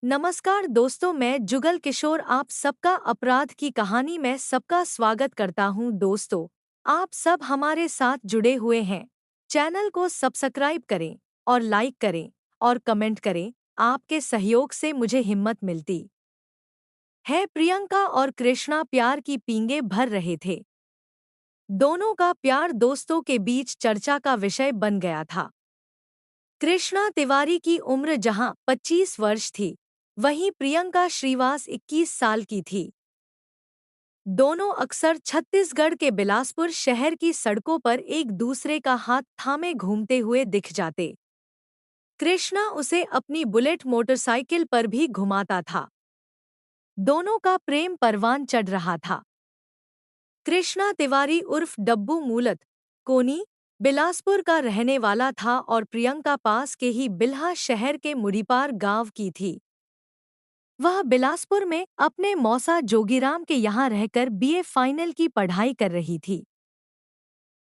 नमस्कार दोस्तों, मैं जुगल किशोर आप सबका अपराध की कहानी में सबका स्वागत करता हूं। दोस्तों, आप सब हमारे साथ जुड़े हुए हैं। चैनल को सब्सक्राइब करें और लाइक करें और कमेंट करें। आपके सहयोग से मुझे हिम्मत मिलती है। प्रियंका और कृष्णा प्यार की पींगे भर रहे थे। दोनों का प्यार दोस्तों के बीच चर्चा का विषय बन गया था। कृष्णा तिवारी की उम्र जहां 25 वर्ष थी, वहीं प्रियंका श्रीवास 21 साल की थी। दोनों अक्सर छत्तीसगढ़ के बिलासपुर शहर की सड़कों पर एक दूसरे का हाथ थामे घूमते हुए दिख जाते। कृष्णा उसे अपनी बुलेट मोटरसाइकिल पर भी घुमाता था। दोनों का प्रेम परवान चढ़ रहा था। कृष्णा तिवारी उर्फ डब्बू मूलत कोनी, बिलासपुर का रहने वाला था और प्रियंका पास के ही बिल्हा शहर के मुड़ीपार गांव की थी। वह बिलासपुर में अपने मौसा जोगीराम के यहाँ रहकर बीए फाइनल की पढ़ाई कर रही थी।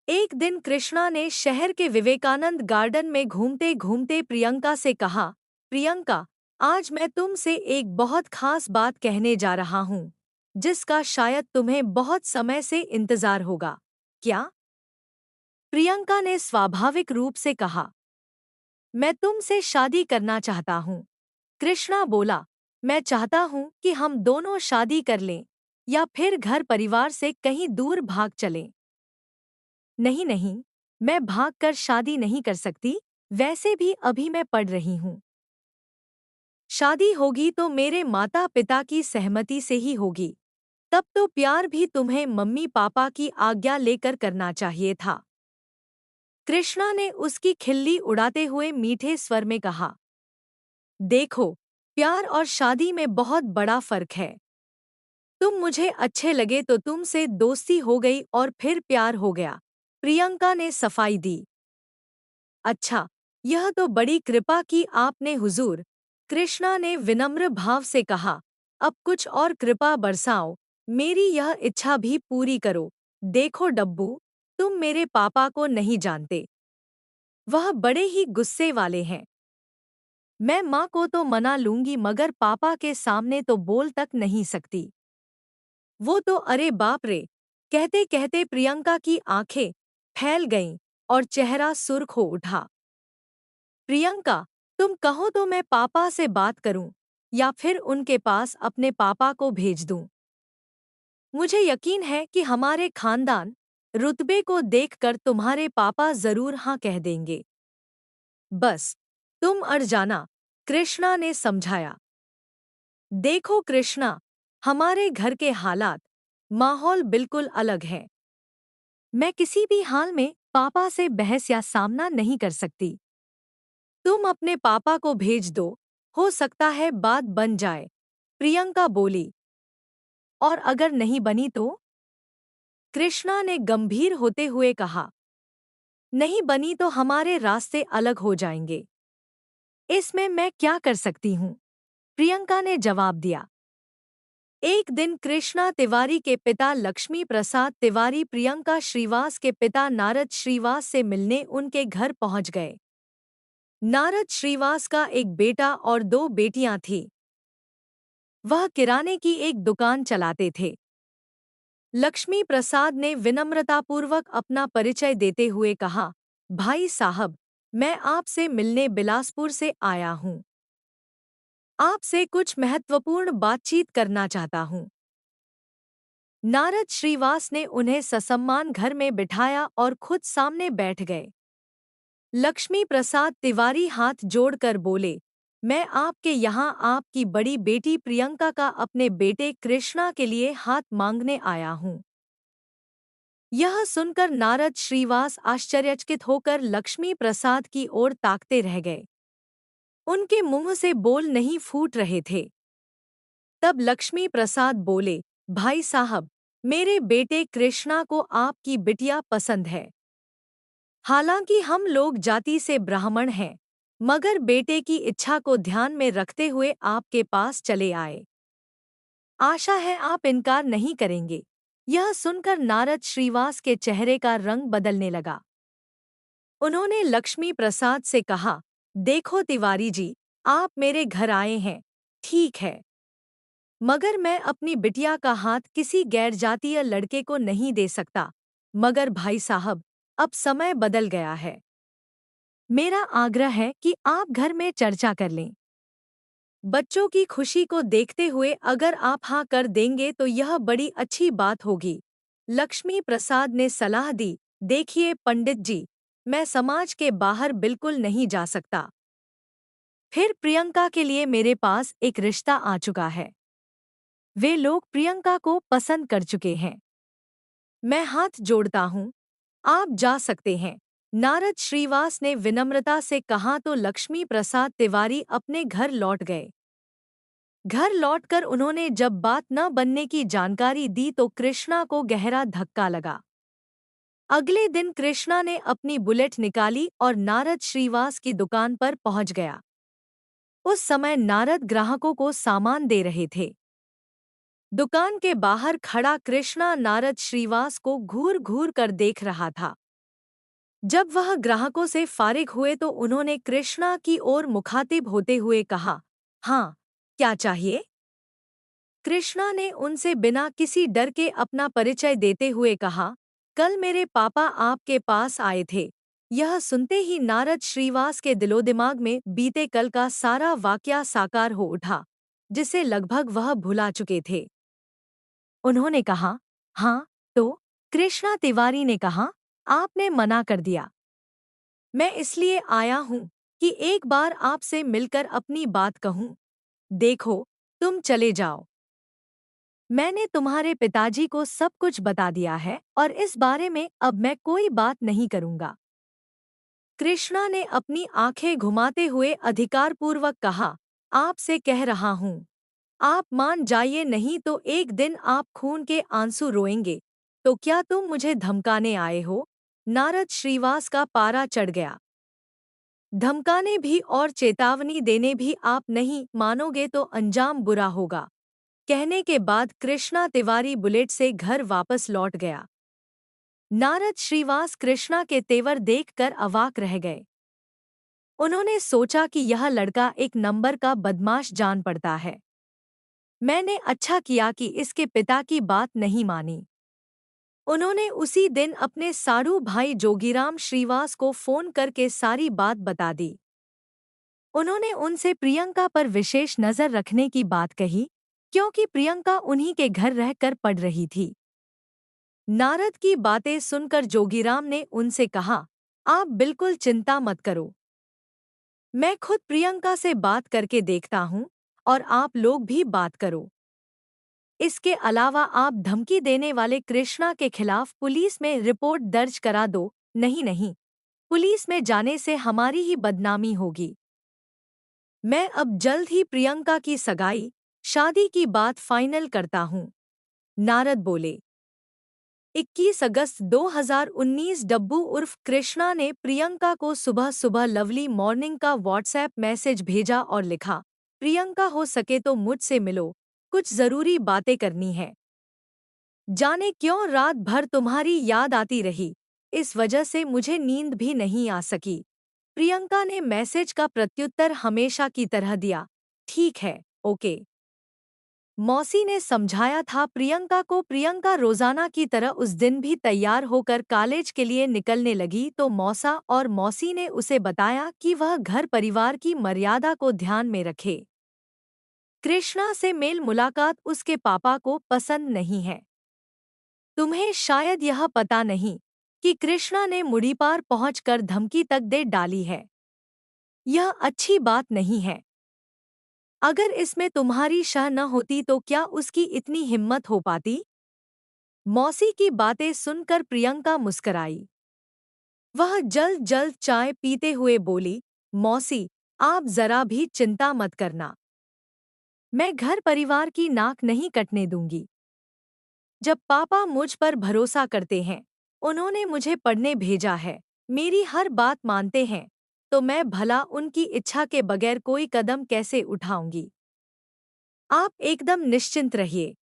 एक दिन कृष्णा ने शहर के विवेकानंद गार्डन में घूमते घूमते प्रियंका से कहा, प्रियंका, आज मैं तुमसे एक बहुत खास बात कहने जा रहा हूँ, जिसका शायद तुम्हें बहुत समय से इंतजार होगा। क्या? प्रियंका ने स्वाभाविक रूप से कहा, मैं तुमसे शादी करना चाहता हूँ। कृष्णा बोला, मैं चाहता हूँ कि हम दोनों शादी कर लें या फिर घर परिवार से कहीं दूर भाग चलें। नहीं नहीं, मैं भागकर शादी नहीं कर सकती, वैसे भी अभी मैं पढ़ रही हूँ। शादी होगी तो मेरे माता पिता की सहमति से ही होगी। तब तो प्यार भी तुम्हें मम्मी पापा की आज्ञा लेकर करना चाहिए था। कृष्णा ने उसकी खिल्ली उड़ाते हुए मीठे स्वर में कहा, देखो, प्यार और शादी में बहुत बड़ा फर्क है। तुम मुझे अच्छे लगे तो तुमसे दोस्ती हो गई और फिर प्यार हो गया। प्रियंका ने सफाई दी। अच्छा, यह तो बड़ी कृपा की आपने हुजूर। कृष्णा ने विनम्र भाव से कहा, अब कुछ और कृपा बरसाओ, मेरी यह इच्छा भी पूरी करो। देखो डब्बू, तुम मेरे पापा को नहीं जानते। वह बड़े ही गुस्से वाले हैं। मैं माँ को तो मना लूंगी मगर पापा के सामने तो बोल तक नहीं सकती। वो तो अरे बाप रे! कहते कहते प्रियंका की आंखें फैल गईं और चेहरा सुर्ख हो उठा। प्रियंका, तुम कहो तो मैं पापा से बात करूं या फिर उनके पास अपने पापा को भेज दूं। मुझे यकीन है कि हमारे खानदान रुतबे को देखकर तुम्हारे पापा जरूर हाँ कह देंगे। बस, तुम अड़ जाना, कृष्णा ने समझाया। देखो कृष्णा, हमारे घर के हालात, माहौल बिल्कुल अलग है। मैं किसी भी हाल में पापा से बहस या सामना नहीं कर सकती। तुम अपने पापा को भेज दो, हो सकता है बात बन जाए। प्रियंका बोली। और अगर नहीं बनी तो? कृष्णा ने गंभीर होते हुए कहा। नहीं बनी तो हमारे रास्ते अलग हो जाएंगे। इसमें मैं क्या कर सकती हूँ? प्रियंका ने जवाब दिया। एक दिन कृष्णा तिवारी के पिता लक्ष्मी प्रसाद तिवारी प्रियंका श्रीवास के पिता नारद श्रीवास से मिलने उनके घर पहुंच गए। नारद श्रीवास का एक बेटा और दो बेटियां थीं। वह किराने की एक दुकान चलाते थे। लक्ष्मी प्रसाद ने विनम्रतापूर्वक अपना परिचय देते हुए कहा, भाई साहब, मैं आपसे मिलने बिलासपुर से आया हूँ। आपसे कुछ महत्वपूर्ण बातचीत करना चाहता हूँ। नारद श्रीवास ने उन्हें ससम्मान घर में बिठाया और खुद सामने बैठ गए। लक्ष्मी प्रसाद तिवारी हाथ जोड़कर बोले, मैं आपके यहाँ आपकी बड़ी बेटी प्रियंका का अपने बेटे कृष्णा के लिए हाथ मांगने आया हूँ। यह सुनकर नारद श्रीवास आश्चर्यचकित होकर लक्ष्मी प्रसाद की ओर ताकते रह गए। उनके मुंह से बोल नहीं फूट रहे थे। तब लक्ष्मी प्रसाद बोले, भाई साहब, मेरे बेटे कृष्णा को आपकी बिटिया पसंद है। हालांकि हम लोग जाति से ब्राह्मण हैं, मगर बेटे की इच्छा को ध्यान में रखते हुए आपके पास चले आए। आशा है आप इनकार नहीं करेंगे। यह सुनकर नारद श्रीवास के चेहरे का रंग बदलने लगा। उन्होंने लक्ष्मी प्रसाद से कहा, देखो तिवारी जी, आप मेरे घर आए हैं, ठीक है, मगर मैं अपनी बिटिया का हाथ किसी गैर जातीय लड़के को नहीं दे सकता। मगर भाई साहब, अब समय बदल गया है। मेरा आग्रह है कि आप घर में चर्चा कर लें। बच्चों की खुशी को देखते हुए अगर आप हाँ कर देंगे तो यह बड़ी अच्छी बात होगी। लक्ष्मी प्रसाद ने सलाह दी, देखिए पंडित जी, मैं समाज के बाहर बिल्कुल नहीं जा सकता। फिर प्रियंका के लिए मेरे पास एक रिश्ता आ चुका है। वे लोग प्रियंका को पसंद कर चुके हैं। मैं हाथ जोड़ता हूँ, आप जा सकते हैं। नारद श्रीवास ने विनम्रता से कहा तो लक्ष्मी प्रसाद तिवारी अपने घर लौट गए। घर लौटकर उन्होंने जब बात न बनने की जानकारी दी तो कृष्णा को गहरा धक्का लगा। अगले दिन कृष्णा ने अपनी बुलेट निकाली और नारद श्रीवास की दुकान पर पहुंच गया। उस समय नारद ग्राहकों को सामान दे रहे थे। दुकान के बाहर खड़ा कृष्णा नारद श्रीवास को घूर घूर कर देख रहा था। जब वह ग्राहकों से फारिग हुए तो उन्होंने कृष्णा की ओर मुखातिब होते हुए कहा, हाँ, क्या चाहिए? कृष्णा ने उनसे बिना किसी डर के अपना परिचय देते हुए कहा, कल मेरे पापा आपके पास आए थे। यह सुनते ही नारद श्रीवास के दिलोदिमाग में बीते कल का सारा वाकया साकार हो उठा, जिसे लगभग वह भुला चुके थे। उन्होंने कहा, हाँ, तो? कृष्णा तिवारी ने कहा, आपने मना कर दिया। मैं इसलिए आया हूँ कि एक बार आपसे मिलकर अपनी बात कहूँ। देखो, तुम चले जाओ। मैंने तुम्हारे पिताजी को सब कुछ बता दिया है और इस बारे में अब मैं कोई बात नहीं करूँगा। कृष्णा ने अपनी आंखें घुमाते हुए अधिकारपूर्वक कहा, आपसे कह रहा हूँ, आप मान जाइए नहीं तो एक दिन आप खून के आंसू रोएंगे। तो क्या तुम मुझे धमकाने आए हो? नारद श्रीवास का पारा चढ़ गया। धमकाने भी और चेतावनी देने भी आप नहीं मानोगे तो अंजाम बुरा होगा। कहने के बाद कृष्णा तिवारी बुलेट से घर वापस लौट गया। नारद श्रीवास कृष्णा के तेवर देखकर अवाक रह गए। उन्होंने सोचा कि यह लड़का एक नंबर का बदमाश जान पड़ता है। मैंने अच्छा किया कि इसके पिता की बात नहीं मानी। उन्होंने उसी दिन अपने साड़ू भाई जोगीराम श्रीवास को फोन करके सारी बात बता दी। उन्होंने उनसे प्रियंका पर विशेष नजर रखने की बात कही, क्योंकि प्रियंका उन्हीं के घर रहकर पढ़ रही थी। नारद की बातें सुनकर जोगीराम ने उनसे कहा, आप बिल्कुल चिंता मत करो। मैं खुद प्रियंका से बात करके देखता हूँ और आप लोग भी बात करो। इसके अलावा आप धमकी देने वाले कृष्णा के खिलाफ पुलिस में रिपोर्ट दर्ज करा दो। नहीं नहीं, पुलिस में जाने से हमारी ही बदनामी होगी। मैं अब जल्द ही प्रियंका की सगाई, शादी की बात फाइनल करता हूँ। नारद बोले। 21 अगस्त 2019 डब्बू उर्फ कृष्णा ने प्रियंका को सुबह सुबह लवली मॉर्निंग का व्हाट्सएप मैसेज भेजा और लिखा, प्रियंका हो सके तो मुझसे मिलो, कुछ जरूरी बातें करनी है। जाने क्यों रात भर तुम्हारी याद आती रही, इस वजह से मुझे नींद भी नहीं आ सकी। प्रियंका ने मैसेज का प्रत्युत्तर हमेशा की तरह दिया, ठीक है, ओके। मौसी ने समझाया था प्रियंका को। प्रियंका रोजाना की तरह उस दिन भी तैयार होकर कॉलेज के लिए निकलने लगी तो मौसा और मौसी ने उसे बताया कि वह घर परिवार की मर्यादा को ध्यान में रखे। कृष्णा से मेल मुलाकात उसके पापा को पसंद नहीं है। तुम्हें शायद यह पता नहीं कि कृष्णा ने मुड़ीपार पहुंचकर धमकी तक दे डाली है। यह अच्छी बात नहीं है। अगर इसमें तुम्हारी शह न होती तो क्या उसकी इतनी हिम्मत हो पाती? मौसी की बातें सुनकर प्रियंका मुस्कराई। वह जल्द जल्द चाय पीते हुए बोली, मौसी, आप जरा भी चिंता मत करना। मैं घर परिवार की नाक नहीं कटने दूंगी। जब पापा मुझ पर भरोसा करते हैं, उन्होंने मुझे पढ़ने भेजा है, मेरी हर बात मानते हैं, तो मैं भला उनकी इच्छा के बगैर कोई कदम कैसे उठाऊंगी? आप एकदम निश्चिंत रहिए।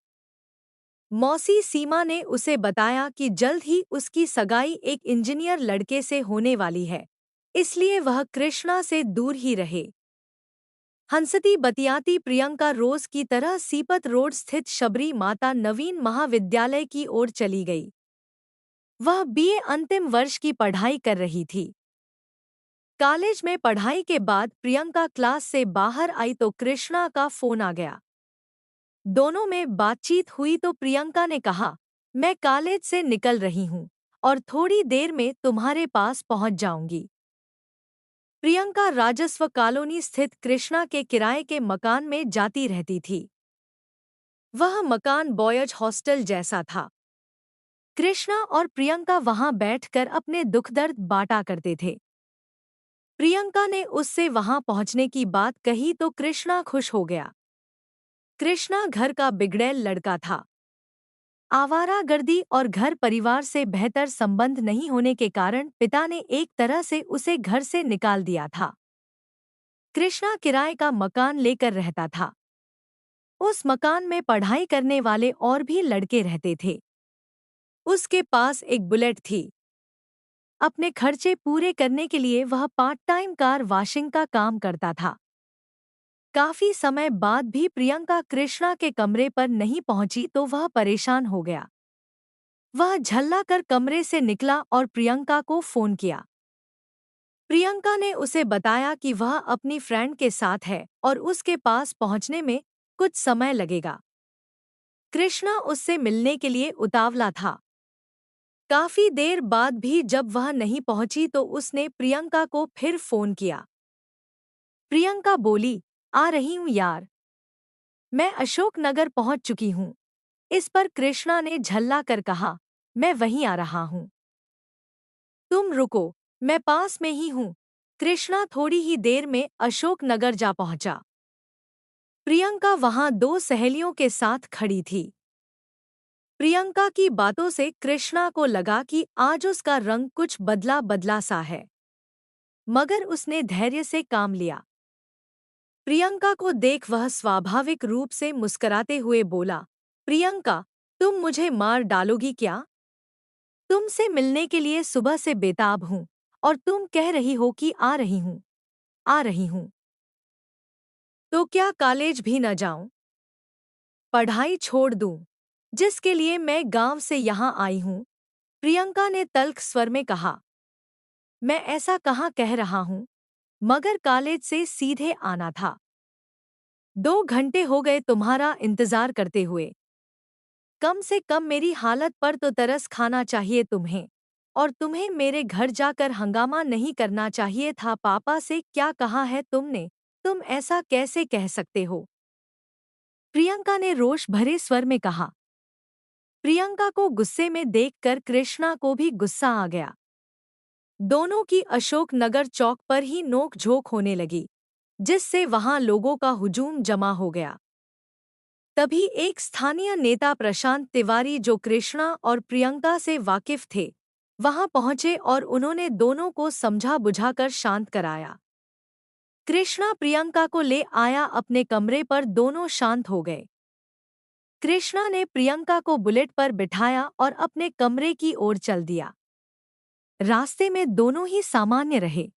मौसी सीमा ने उसे बताया कि जल्द ही उसकी सगाई एक इंजीनियर लड़के से होने वाली है, इसलिए वह कृष्णा से दूर ही रहे। हंसती बतियाती प्रियंका रोज की तरह सीपत रोड स्थित शबरी माता नवीन महाविद्यालय की ओर चली गई। वह बीए अंतिम वर्ष की पढ़ाई कर रही थी। कॉलेज में पढ़ाई के बाद प्रियंका क्लास से बाहर आई तो कृष्णा का फोन आ गया। दोनों में बातचीत हुई तो प्रियंका ने कहा, मैं कॉलेज से निकल रही हूँ और थोड़ी देर में तुम्हारे पास पहुँच जाऊंगी। प्रियंका राजस्व कॉलोनी स्थित कृष्णा के किराए के मकान में जाती रहती थी। वह मकान बॉयज हॉस्टल जैसा था। कृष्णा और प्रियंका वहां बैठकर अपने दुख दर्द बांटा करते थे। प्रियंका ने उससे वहां पहुंचने की बात कही तो कृष्णा खुश हो गया। कृष्णा घर का बिगड़ैल लड़का था। आवारागर्दी और घर परिवार से बेहतर संबंध नहीं होने के कारण पिता ने एक तरह से उसे घर से निकाल दिया था। कृष्णा किराए का मकान लेकर रहता था। उस मकान में पढ़ाई करने वाले और भी लड़के रहते थे। उसके पास एक बुलेट थी। अपने खर्चे पूरे करने के लिए वह पार्ट टाइम कार वॉशिंग का काम करता था। काफी समय बाद भी प्रियंका कृष्णा के कमरे पर नहीं पहुंची तो वह परेशान हो गया। वह झल्ला कर कमरे से निकला और प्रियंका को फोन किया। प्रियंका ने उसे बताया कि वह अपनी फ्रेंड के साथ है और उसके पास पहुंचने में कुछ समय लगेगा। कृष्णा उससे मिलने के लिए उतावला था। काफी देर बाद भी जब वह नहीं पहुंची तो उसने प्रियंका को फिर फोन किया। प्रियंका बोली, आ रही हूँ यार, मैं अशोकनगर पहुंच चुकी हूँ। इस पर कृष्णा ने झल्ला कर कहा, मैं वहीं आ रहा हूँ। तुम रुको, मैं पास में ही हूँ। कृष्णा थोड़ी ही देर में अशोकनगर जा पहुंचा। प्रियंका वहां दो सहेलियों के साथ खड़ी थी। प्रियंका की बातों से कृष्णा को लगा कि आज उसका रंग कुछ बदला बदला सा है, मगर उसने धैर्य से काम लिया। प्रियंका को देख वह स्वाभाविक रूप से मुस्कुराते हुए बोला, प्रियंका, तुम मुझे मार डालोगी क्या? तुमसे मिलने के लिए सुबह से बेताब हूँ और तुम कह रही हो कि आ रही हूँ, आ रही हूँ। तो क्या कॉलेज भी न जाऊं? पढ़ाई छोड़ दूं, जिसके लिए मैं गांव से यहाँ आई हूँ? प्रियंका ने तल्ख स्वर में कहा, मैं ऐसा कहाँ कह रहा हूँ, मगर कॉलेज से सीधे आना था। 2 घंटे हो गए तुम्हारा इंतजार करते हुए। कम से कम मेरी हालत पर तो तरस खाना चाहिए तुम्हें, और तुम्हें मेरे घर जाकर हंगामा नहीं करना चाहिए था। पापा से क्या कहा है तुमने? तुम ऐसा कैसे कह सकते हो? प्रियंका ने रोष भरे स्वर में कहा। प्रियंका को गुस्से में देखकर कृष्णा को भी गुस्सा आ गया। दोनों की अशोकनगर चौक पर ही नोक-झोंक होने लगी, जिससे वहां लोगों का हुजूम जमा हो गया। तभी एक स्थानीय नेता प्रशांत तिवारी, जो कृष्णा और प्रियंका से वाकिफ थे, वहां पहुंचे और उन्होंने दोनों को समझा बुझाकर शांत कराया। कृष्णा प्रियंका को ले आया अपने कमरे पर। दोनों शांत हो गए। कृष्णा ने प्रियंका को बुलेट पर बिठाया और अपने कमरे की ओर चल दिया। रास्ते में दोनों ही सामान्य रहे।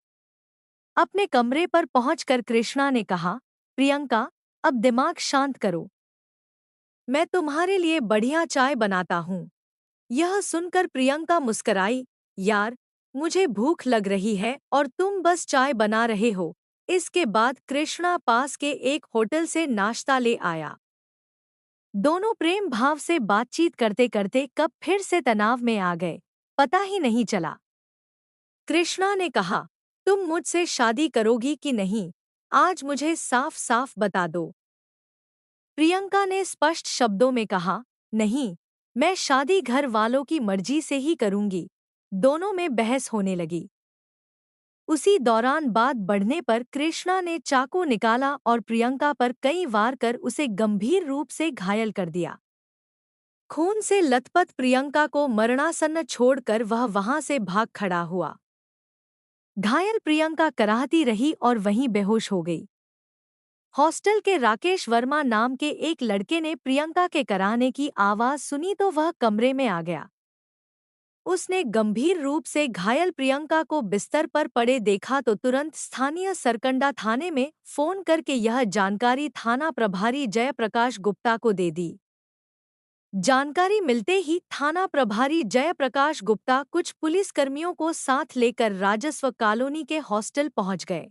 अपने कमरे पर पहुंचकर कृष्णा ने कहा, प्रियंका, अब दिमाग शांत करो। मैं तुम्हारे लिए बढ़िया चाय बनाता हूँ। यह सुनकर प्रियंका मुस्कराई, यार, मुझे भूख लग रही है और तुम बस चाय बना रहे हो। इसके बाद कृष्णा पास के एक होटल से नाश्ता ले आया। दोनों प्रेम भाव से बातचीत करते करते कब फिर से तनाव में आ गए, पता ही नहीं चला। कृष्णा ने कहा, तुम मुझसे शादी करोगी कि नहीं? आज मुझे साफ साफ बता दो। प्रियंका ने स्पष्ट शब्दों में कहा, नहीं, मैं शादी घर वालों की मर्जी से ही करूंगी। दोनों में बहस होने लगी। उसी दौरान बात बढ़ने पर कृष्णा ने चाकू निकाला और प्रियंका पर कई वार कर उसे गंभीर रूप से घायल कर दिया। खून से लथपथ प्रियंका को मरणासन्न छोड़कर वह वहां से भाग खड़ा हुआ। घायल प्रियंका कराहती रही और वहीं बेहोश हो गई। हॉस्टल के राकेश वर्मा नाम के एक लड़के ने प्रियंका के कराहने की आवाज सुनी तो वह कमरे में आ गया। उसने गंभीर रूप से घायल प्रियंका को बिस्तर पर पड़े देखा तो तुरंत स्थानीय सरकंडा थाने में फोन करके यह जानकारी थाना प्रभारी जयप्रकाश गुप्ता को दे दी। जानकारी मिलते ही थाना प्रभारी जयप्रकाश गुप्ता कुछ पुलिसकर्मियों को साथ लेकर राजस्व कॉलोनी के हॉस्टल पहुंच गए।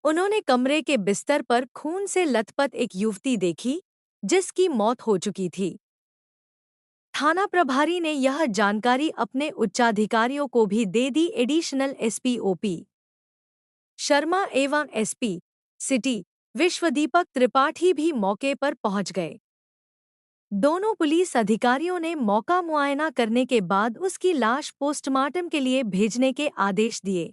उन्होंने कमरे के बिस्तर पर खून से लथपथ एक युवती देखी, जिसकी मौत हो चुकी थी। थाना प्रभारी ने यह जानकारी अपने उच्चाधिकारियों को भी दे दी। एडिशनल एसपी ओपी शर्मा एवं एसपी सिटी विश्वदीपक त्रिपाठी भी मौके पर पहुंच गए। दोनों पुलिस अधिकारियों ने मौका मुआयना करने के बाद उसकी लाश पोस्टमार्टम के लिए भेजने के आदेश दिए।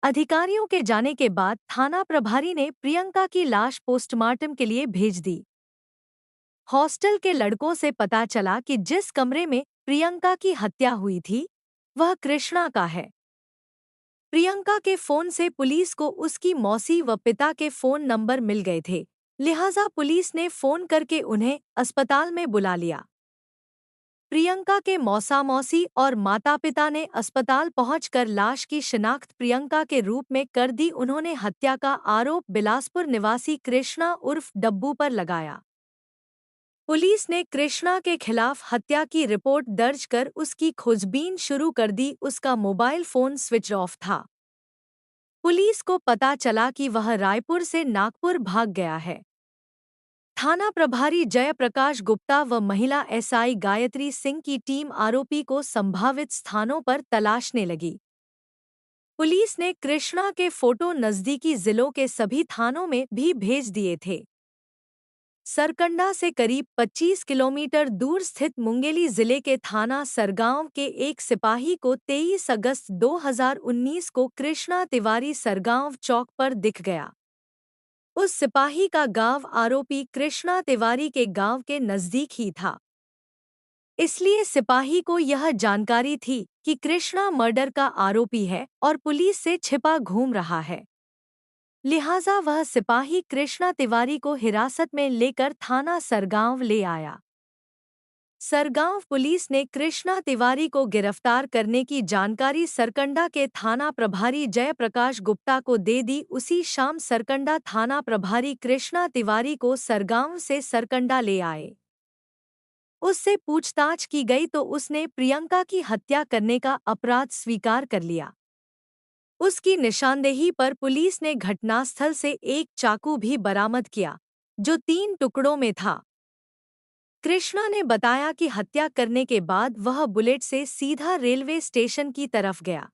अधिकारियों के जाने के बाद थाना प्रभारी ने प्रियंका की लाश पोस्टमार्टम के लिए भेज दी। हॉस्टल के लड़कों से पता चला कि जिस कमरे में प्रियंका की हत्या हुई थी, वह कृष्णा का है। प्रियंका के फोन से पुलिस को उसकी मौसी व पिता के फोन नंबर मिल गए थे, लिहाजा पुलिस ने फोन करके उन्हें अस्पताल में बुला लिया। प्रियंका के मौसा मौसी और माता पिता ने अस्पताल पहुंचकर लाश की शिनाख्त प्रियंका के रूप में कर दी। उन्होंने हत्या का आरोप बिलासपुर निवासी कृष्णा उर्फ डब्बू पर लगाया। पुलिस ने कृष्णा के खिलाफ हत्या की रिपोर्ट दर्ज कर उसकी खोजबीन शुरू कर दी। उसका मोबाइल फोन स्विच ऑफ था। पुलिस को पता चला कि वह रायपुर से नागपुर भाग गया है। थाना प्रभारी जयप्रकाश गुप्ता व महिला एसआई गायत्री सिंह की टीम आरोपी को संभावित स्थानों पर तलाशने लगी। पुलिस ने कृष्णा के फोटो नजदीकी जिलों के सभी थानों में भी भेज दिए थे। सरकंडा से करीब 25 किलोमीटर दूर स्थित मुंगेली जिले के थाना सरगांव के एक सिपाही को 23 अगस्त 2019 को कृष्णा तिवारी सरगांव चौक पर दिख गया। उस सिपाही का गांव आरोपी कृष्णा तिवारी के गांव के नजदीक ही था, इसलिए सिपाही को यह जानकारी थी कि कृष्णा मर्डर का आरोपी है और पुलिस से छिपा घूम रहा है। लिहाजा वह सिपाही कृष्णा तिवारी को हिरासत में लेकर थाना सरगांव ले आया। सरगांव पुलिस ने कृष्णा तिवारी को गिरफ्तार करने की जानकारी सरकंडा के थाना प्रभारी जयप्रकाश गुप्ता को दे दी। उसी शाम सरकंडा थाना प्रभारी कृष्णा तिवारी को सरगांव से सरकंडा ले आए। उससे पूछताछ की गई तो उसने प्रियंका की हत्या करने का अपराध स्वीकार कर लिया। उसकी निशानदेही पर पुलिस ने घटनास्थल से एक चाकू भी बरामद किया, जो 3 टुकड़ों में था। कृष्णा ने बताया कि हत्या करने के बाद वह बुलेट से सीधा रेलवे स्टेशन की तरफ गया।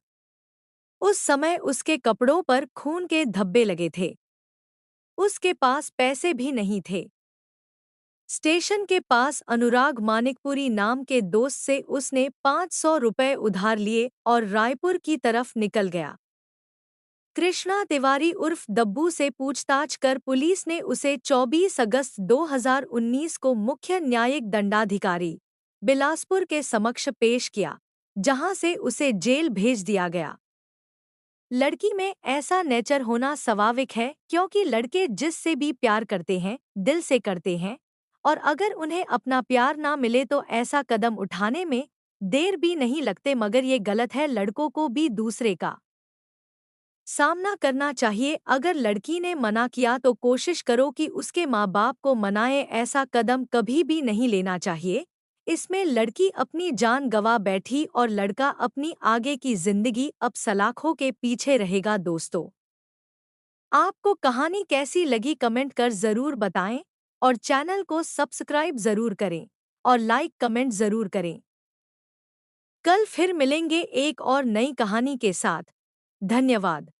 उस समय उसके कपड़ों पर खून के धब्बे लगे थे। उसके पास पैसे भी नहीं थे। स्टेशन के पास अनुराग मानिकपुरी नाम के दोस्त से उसने 500 रुपए उधार लिए और रायपुर की तरफ निकल गया। कृष्णा तिवारी उर्फ डब्बू से पूछताछ कर पुलिस ने उसे 24 अगस्त 2019 को मुख्य न्यायिक दंडाधिकारी बिलासपुर के समक्ष पेश किया, जहां से उसे जेल भेज दिया गया। लड़की में ऐसा नेचर होना स्वाभाविक है, क्योंकि लड़के जिससे भी प्यार करते हैं दिल से करते हैं, और अगर उन्हें अपना प्यार ना मिले तो ऐसा कदम उठाने में देर भी नहीं लगते। मगर ये गलत है, लड़कों को भी दूसरे का सामना करना चाहिए। अगर लड़की ने मना किया तो कोशिश करो कि उसके माँ बाप को मनाए। ऐसा कदम कभी भी नहीं लेना चाहिए। इसमें लड़की अपनी जान गंवा बैठी और लड़का अपनी आगे की जिंदगी अब सलाखों के पीछे रहेगा। दोस्तों, आपको कहानी कैसी लगी कमेंट कर जरूर बताएं और चैनल को सब्सक्राइब जरूर करें और लाइक कमेंट जरूर करें। कल फिर मिलेंगे एक और नई कहानी के साथ। धन्यवाद।